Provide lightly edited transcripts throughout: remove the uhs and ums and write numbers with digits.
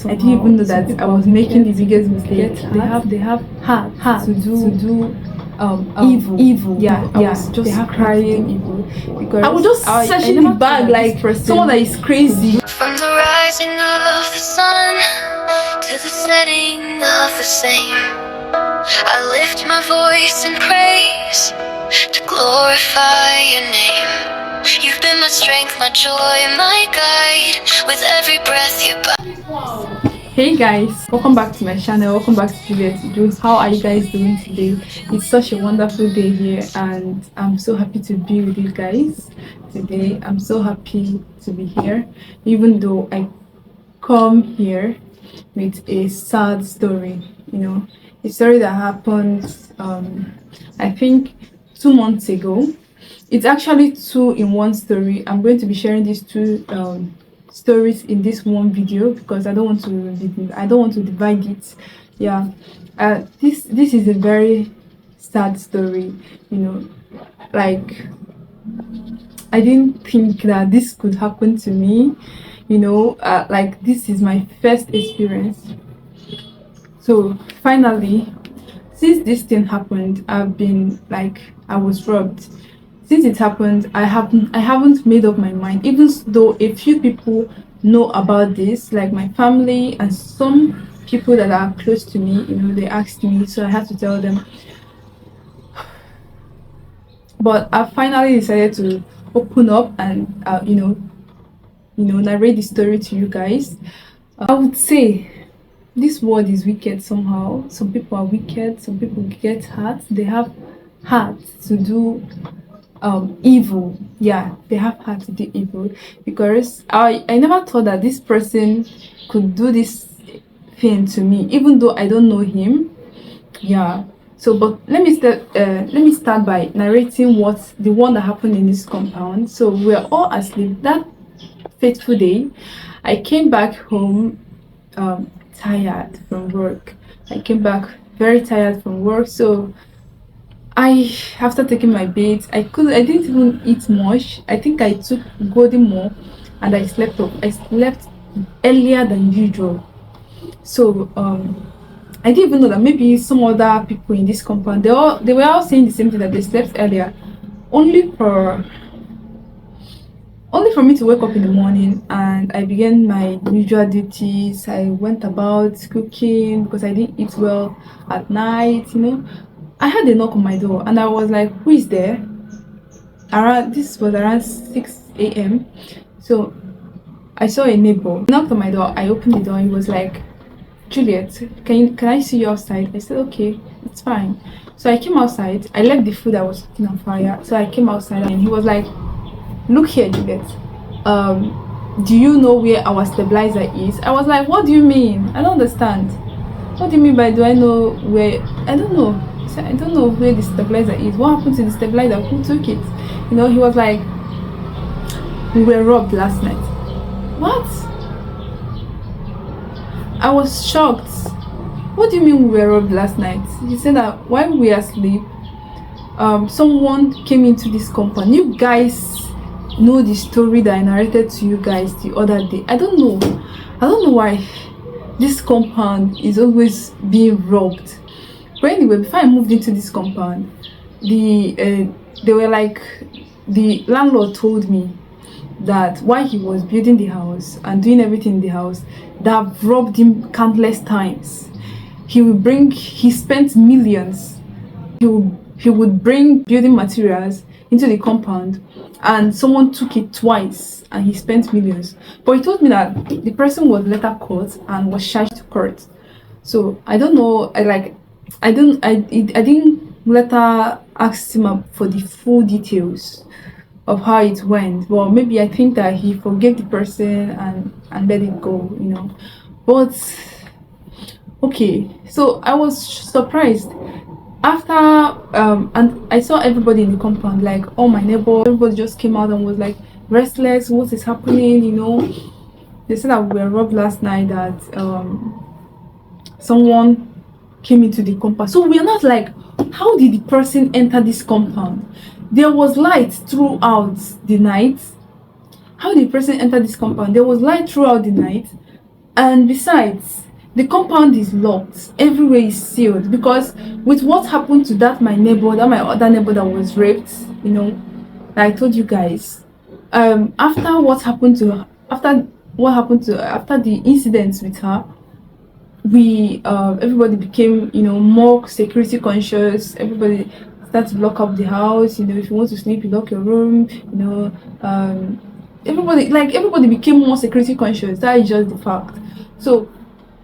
I didn't even know that I was making the biggest mistake. They have heart to do evil. Yeah, I was just crying evil because I was just searching the bag like someone that is crazy. From the rising of the sun to the setting of the same, I lift my voice in praise to glorify your name. You've been my strength, my joy, my guide. With every breath you Hey guys, welcome back to my channel. Welcome back to Juliet. How are you guys doing today? It's such a wonderful day here and I'm so happy to be with you guys today. I'm so happy to be here, even though I come here with a sad story, a story that happened I think 2 months ago. It's actually two in one story. I'm going to be sharing these two stories in this one video because I don't want to divide it. Yeah, this is a very sad story. Like I didn't think that this could happen to me. Like this is my first experience. So finally, since this thing happened, I was robbed. Since it happened, I haven't made up my mind, even though a few people know about this, like my family and some people that are close to me. They asked me, so I had to tell them. But I finally decided to open up and narrate the story to you guys. I would say this world is wicked somehow. Some people are wicked, some people get hurt. They have heart to do evil. Yeah, they have heart to do evil, because I never thought that this person could do this thing to me, even though I don't know him. Yeah. So but let me start by narrating what the one that happened in this compound. So we're all asleep that fateful day. I came back home tired from work. I came back very tired from work. So after taking my bath, I didn't even eat much. I think I took golden more and I slept up. I slept earlier than usual. So I didn't even know that maybe some other people in this compound, they were all saying the same thing, that they slept earlier, only for me to wake up in the morning and I began my usual duties. I went about cooking because I didn't eat well at night. I had a knock on my door and I was like, who is there? This was around 6 a.m. So I saw a neighbor. He knocked on my door. I opened the door and he was like, Juliet, can I see you outside? I said, okay, it's fine. So I came outside. I left the food I was cooking on fire. So I came outside and he was like, look here, Juliet. Do you know where our stabilizer is? I was like, what do you mean? I don't understand. What do you mean by do I know where? I don't know. I don't know where the stabilizer is. What happened to the stabilizer? Who took it? He was like, we were robbed last night. What? I was shocked. What do you mean we were robbed last night? He said that while we were asleep, someone came into this compound. You guys know the story that I narrated to you guys the other day. I don't know why this compound is always being robbed. But anyway, before I moved into this compound, they were like, the landlord told me that while he was building the house and doing everything in the house, they have robbed him countless times. He spent millions. He would bring building materials into the compound and someone took it twice and he spent millions. But he told me that the person was later caught and was charged to court. So I don't know. I didn't later ask him for the full details of how it went. Well, maybe I think that he forgave the person and let it go, But okay, so I was surprised after and I saw everybody in the compound, like all my neighbors, everybody just came out and was like restless. What is happening? They said that we were robbed last night, that someone came into the compound. So we are not like, how did the person enter this compound? There was light throughout the night. How did the person enter this compound? There was light throughout the night. And besides, the compound is locked, everywhere is sealed, because with what happened to my other neighbor that was raped, that I told you guys, after the incidents with her, we everybody became more security conscious. Everybody started to lock up the house. If you want to sleep, you lock your room. Everybody became more security conscious. That is just the fact. So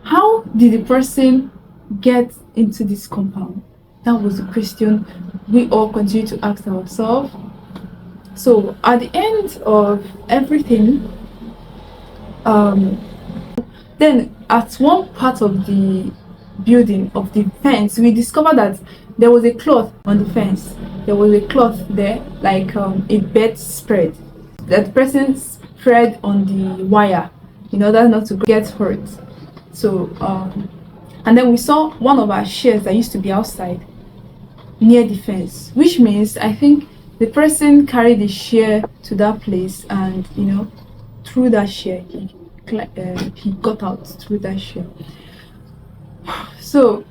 how did the person get into this compound? That was the question we all continue to ask ourselves. So at the end of everything, then at one part of the building, of the fence, we discovered that there was a cloth on the fence. There was a cloth there, like a bed spread, that the person spread on the wire in order not to get hurt. So and then we saw one of our chairs that used to be outside near the fence, which means I think the person carried the chair to that place, and through that chair he got out through that chair. So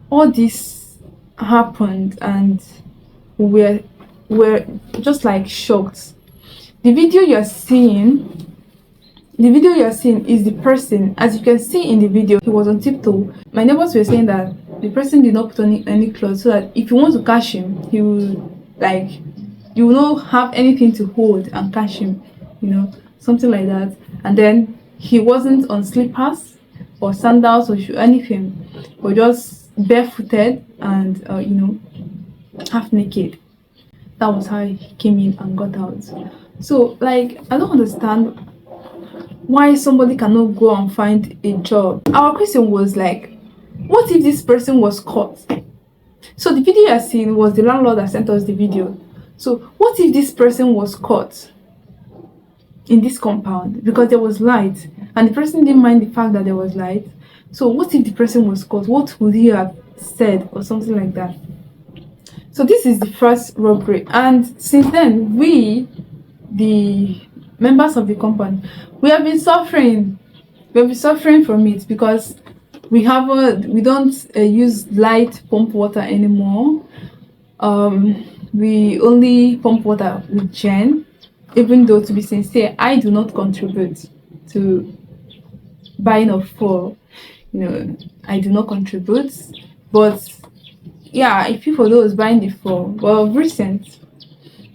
all this happened, and we're just like shocked. The video you're seeing is the person. As you can see in the video, he was on tiptoe. My neighbors were saying that the person did not put on any clothes, so that if you want to catch him, he will you will not have anything to hold and catch him, something like that. And then he wasn't on slippers or sandals or anything, but just barefooted and half naked. That was how he came in and got out. So I don't understand why somebody cannot go and find a job. Our question was what if this person was caught? So the video you are seeing was the landlord that sent us the video. So what if this person was caught in this compound because there was light, and the person didn't mind the fact that there was light? So what if the person was caught? What would he have said, or something like that? So this is the first robbery, and since then we, the members of the compound, we have been suffering. We have been suffering from it because we don't use light pump water anymore. We only pump water with gen, even though, to be sincere, I do not contribute to buying of fuel. I do not contribute, but yeah, if people those buying the fuel, well, recent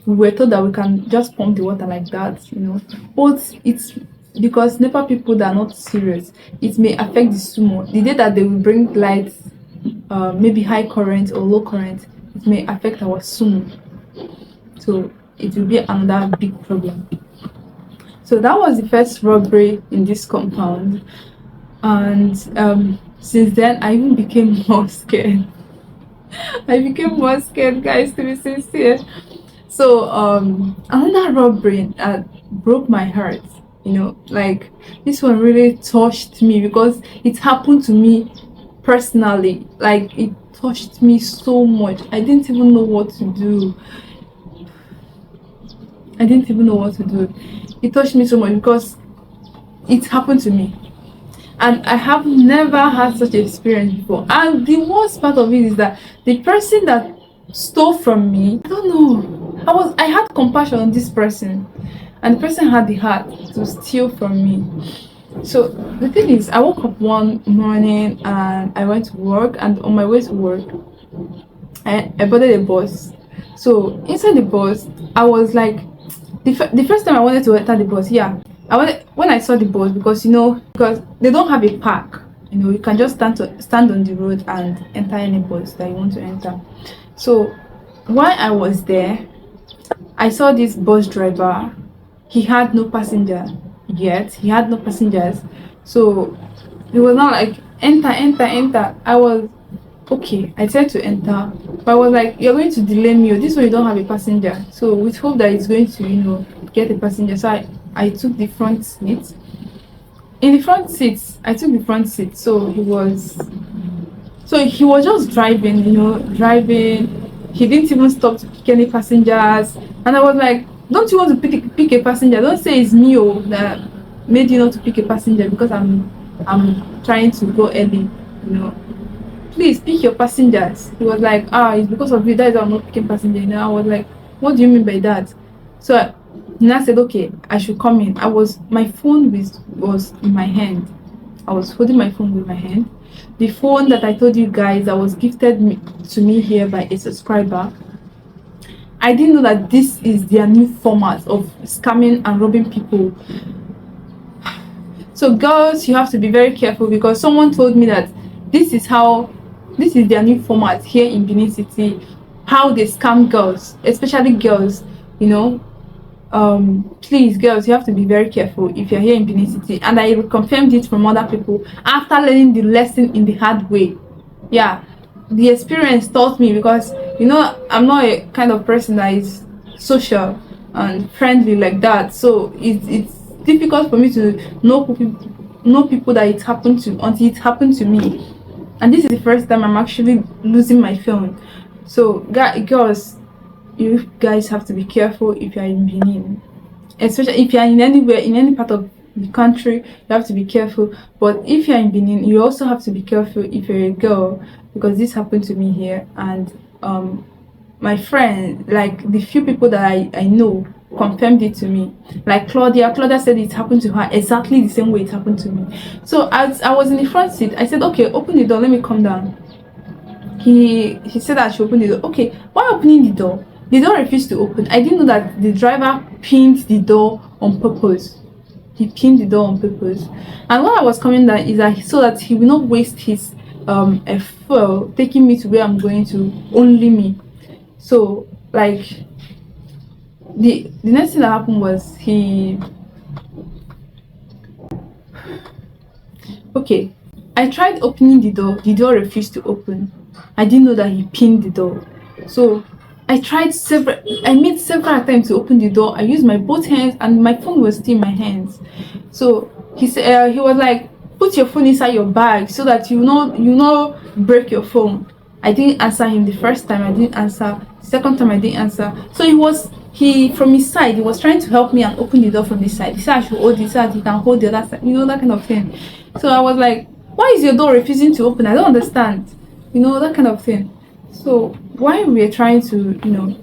we were told that we can just pump the water like that, but it's because NEPA people that are not serious, it may affect the sumo. The day that they will bring lights, maybe high current or low current, it may affect our sumo. So it will be another big problem. So that was the first robbery in this compound, and since then I even became more scared. I became more scared, guys, to be sincere. So another robbery that broke my heart, this one really touched me because it happened to me personally. It touched me so much. I didn't even know what to do. It touched me so much because it happened to me, and I have never had such experience before. And the worst part of it is that the person that stole from me, I don't know, I had compassion on this person, and the person had the heart to steal from me. So the thing is, I woke up one morning and I went to work, and on my way to work I boarded a bus. So inside the bus, I was like, the first time I wanted to enter the bus, when I saw the bus, because they don't have a park, you can just stand on the road and enter any bus that you want to enter. So while I was there, I saw this bus driver. He had no passenger yet. He had no passengers. So it was not like enter. I was okay. I tried to enter, but I was like, you're going to delay me. This way you don't have a passenger. So with hope that it's going to get a passenger. So I took the front seat. In the front seat, I took the front seat. So he was just driving. He didn't even stop to pick any passengers. And I was like, don't you want to pick a passenger? Don't say it's me that made you not to pick a passenger because I'm I'm trying to go early, you know, please pick your passengers. He was like, it's because of you, that is why I'm not picking passenger. You know, I was like, what do you mean by that? So he now said, okay, I should come in. My phone was in my hand. I was holding my phone with my hand. The phone that I told you guys that was gifted to me here by a subscriber, I didn't know that this is their new format of scamming and robbing people. So girls, you have to be very careful, because someone told me that this is their new format here in Benin City, how they scam girls, especially girls, you know. Please, girls, you have to be very careful if you're here in Benin City. And I confirmed it from other people after learning the lesson in the hard way. Yeah, the experience taught me, because you know, I'm not a kind of person that is social and friendly like that, so it's difficult for me to know people that it happened to until it happened to me. And this is the first time I'm actually losing my phone. So girls, you guys have to be careful if you're in Benin, especially if you're in any part of the country. You have to be careful. But if you're in Benin, you also have to be careful if you're a girl, because this happened to me here. And my friend, like the few people that I know, confirmed it to me. Like Claudia said it happened to her exactly the same way it happened to me. So as I was in the front seat, I said, okay, open the door, let me come down. He said that I should open the door. Okay, why opening the door? The door refused to open. I didn't know that the driver pinned the door on purpose. He pinned the door on purpose. And why I was coming down is that so that he will not waste his fuel taking me to where I'm going to, only me. So like the next thing that happened was okay, I tried opening the door refused to open. I didn't know that he pinned the door. So I made several attempts to open the door. I used my both hands, and my phone was still in my hands. So he said, he was like, put your phone inside your bag so that you know break your phone. I didn't answer him the first time. I didn't answer. The second time I didn't answer. So he from his side, he was trying to help me and open the door from this side. He said I should hold it so that he can hold the other side, you know, that kind of thing. So I was like, why is your door refusing to open? I don't understand, you know, that kind of thing. So while we were trying to, you know,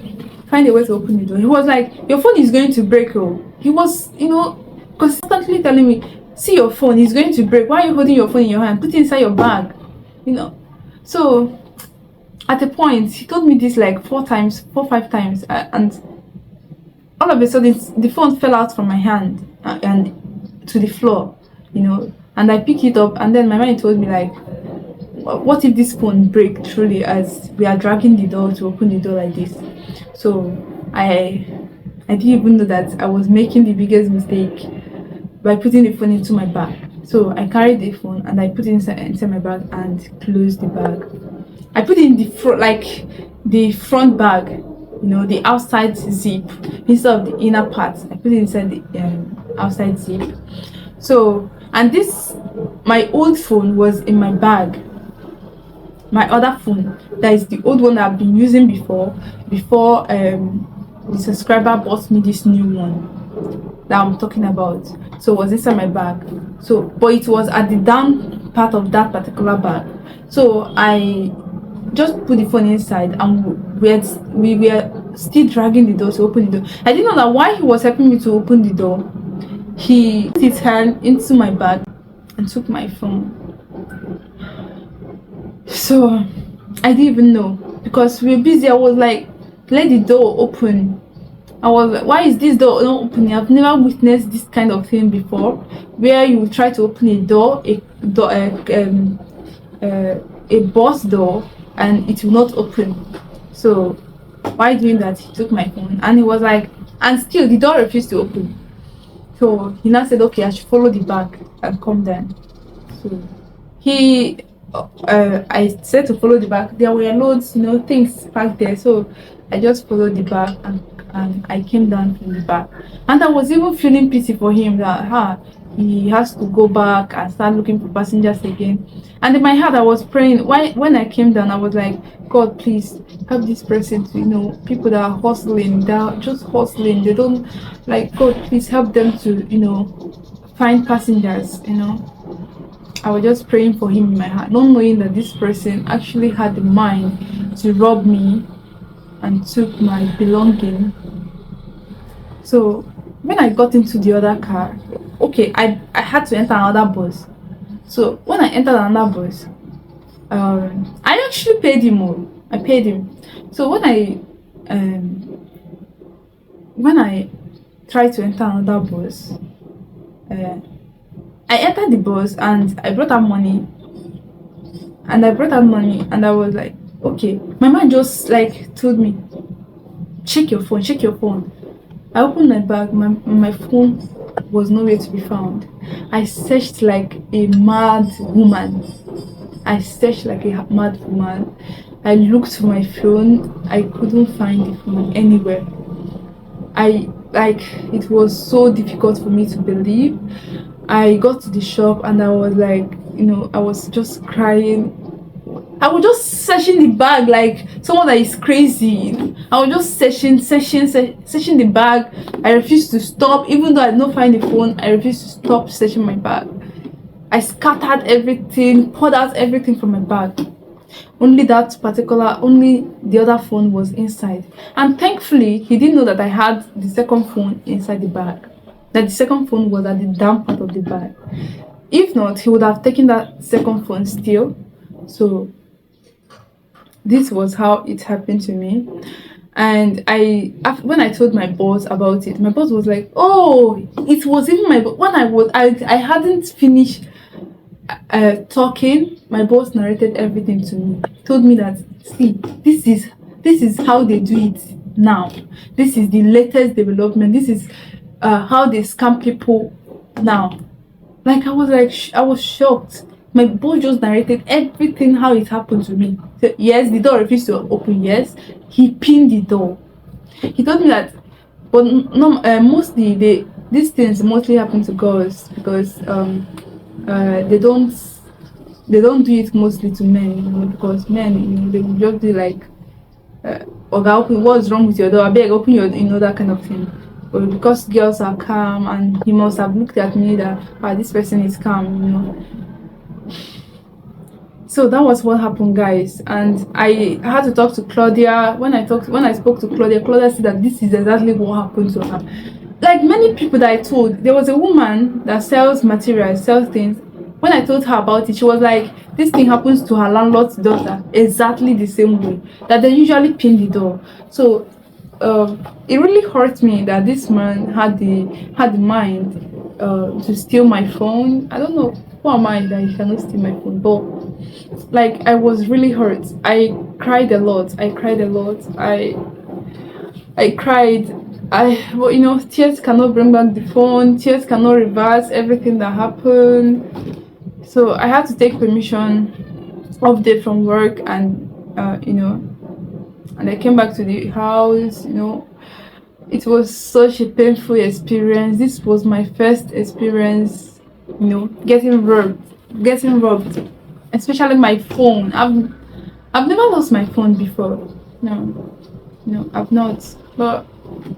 find a way to open the door, he was like, your phone is going to break. Oh, he was, you know, constantly telling me, see your phone is going to break. Why are you holding your phone in your hand? Put it inside your bag, you know. So at a point, he told me this like 5 times, and all of a sudden the phone fell out from my hand and to the floor, you know. And I picked it up, and then my mind told me like, what if this phone break truly as we are dragging the door to open the door like this? So I didn't even know that I was making the biggest mistake by putting the phone into my bag. So I carried the phone and I put it inside my bag and closed the bag. I put it in the front, like the front bag, you know, the outside zip instead of the inner part. I put it inside the outside zip. So, and my old phone was in my bag. My other phone, that is the old one that I've been using before the subscriber bought me this new one that I'm talking about. So it was inside my bag. So, but it was at the down part of that particular bag. So I just put the phone inside, and we were still dragging the door to open the door. I didn't know that while he was helping me to open the door, he put his hand into my bag and took my phone. So I didn't even know, because we were busy. I was like, let the door open. I was like, why is this door not opening? I've never witnessed this kind of thing before, where you try to open a bus door and it will not open. So while doing that, he took my phone, and he was like, and still the door refused to open. So he now said, okay, I should follow the bag and come down. So I said to follow the bag. There were loads, you know, things packed there. So I just followed the bag, and I came down from the bag. And I was even feeling pity for him that he has to go back and start looking for passengers again. And in my heart, I was praying. When I came down, I was like, God, please help this person to, you know, people that are hustling, that are just hustling. They don't, like, God, please help them to, you know, find passengers, you know. I was just praying for him in my heart, not knowing that this person actually had the mind to rob me and took my belonging. So when I got into the other car, okay, I had to enter another bus. So when I entered another bus, I actually paid him more. I paid him. So when I tried to enter another bus, I entered the bus and I brought out money. And I was like, okay. My man just like told me, check your phone, check your phone. I opened my bag, my phone was nowhere to be found. I searched like a mad woman. I looked for my phone. I couldn't find the phone anywhere. It was so difficult for me to believe. I got to the shop and I was like, I was just crying. I was just searching the bag like someone that is crazy. I was just searching the bag. I refused to stop. Even though I did not find the phone, I refused to stop searching my bag. I scattered everything, poured out everything from my bag. Only the other phone was inside. And thankfully, he didn't know that I had the second phone inside the bag. That the second phone was at the down part of the bag. If not, he would have taken that second phone still. So this was how it happened to me. And when I told my boss about it, my boss was like, oh, it was even when I hadn't finished talking, my boss narrated everything to me. Told me that, see, this is how they do it now. This is the latest development. This is how they scam people now. Like I was shocked. My boss just narrated everything how it happened to me. So, yes, the door refused to open. Yes, he pinned the door. He told me that, but no, mostly these things mostly happen to girls because they don't do it mostly to men, because men, they will just be like, what's wrong with your door? I beg, open your, that kind of thing. But because girls are calm, and he must have looked at me that, this person is calm, So that was what happened, guys. And I had to talk to Claudia. When I spoke to Claudia said that this is exactly what happened to her. Like many people that I told, there was a woman that sells materials, sells things. When I told her about it, she was like, this thing happens to her landlord's daughter exactly the same way, that they usually pin the door. So it really hurt me that this man had the mind to steal my phone. I don't know who am I that he cannot steal my phone, but like I was really hurt. I cried a lot. I cried. Tears cannot bring back the phone. Tears cannot reverse everything that happened. So I had to take permission off day from work, and and I came back to the house. It was such a painful experience. This was my first experience, getting robbed, especially my phone. I've never lost my phone before. No, I've not. But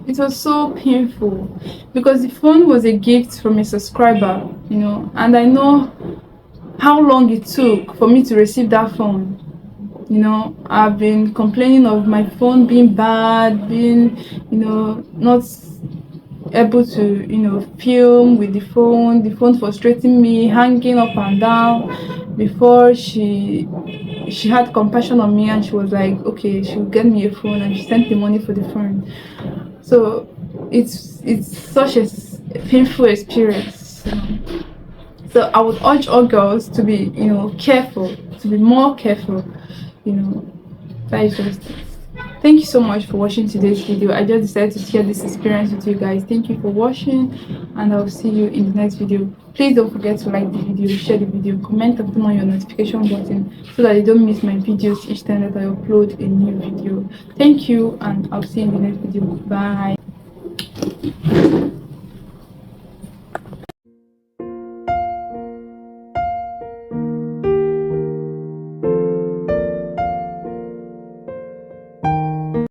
it was so painful because the phone was a gift from a subscriber, and I know how long it took for me to receive that phone. I've been complaining of my phone being bad, being, not able to, film with the phone frustrating me, hanging up and down. Before she had compassion on me, and she was like, okay, she'll get me a phone, and she sent the money for the phone. So it's such a painful experience. So I would urge all girls to be, careful, to be more careful. That is just it. Thank you so much for watching today's video. I just decided to share this experience with you guys. Thank you for watching, and I'll see you in the next video. Please don't forget to like the video, share the video, comment, and turn on your notification button so that you don't miss my videos each time that I upload a new video. Thank you, and I'll see you in the next video. Bye.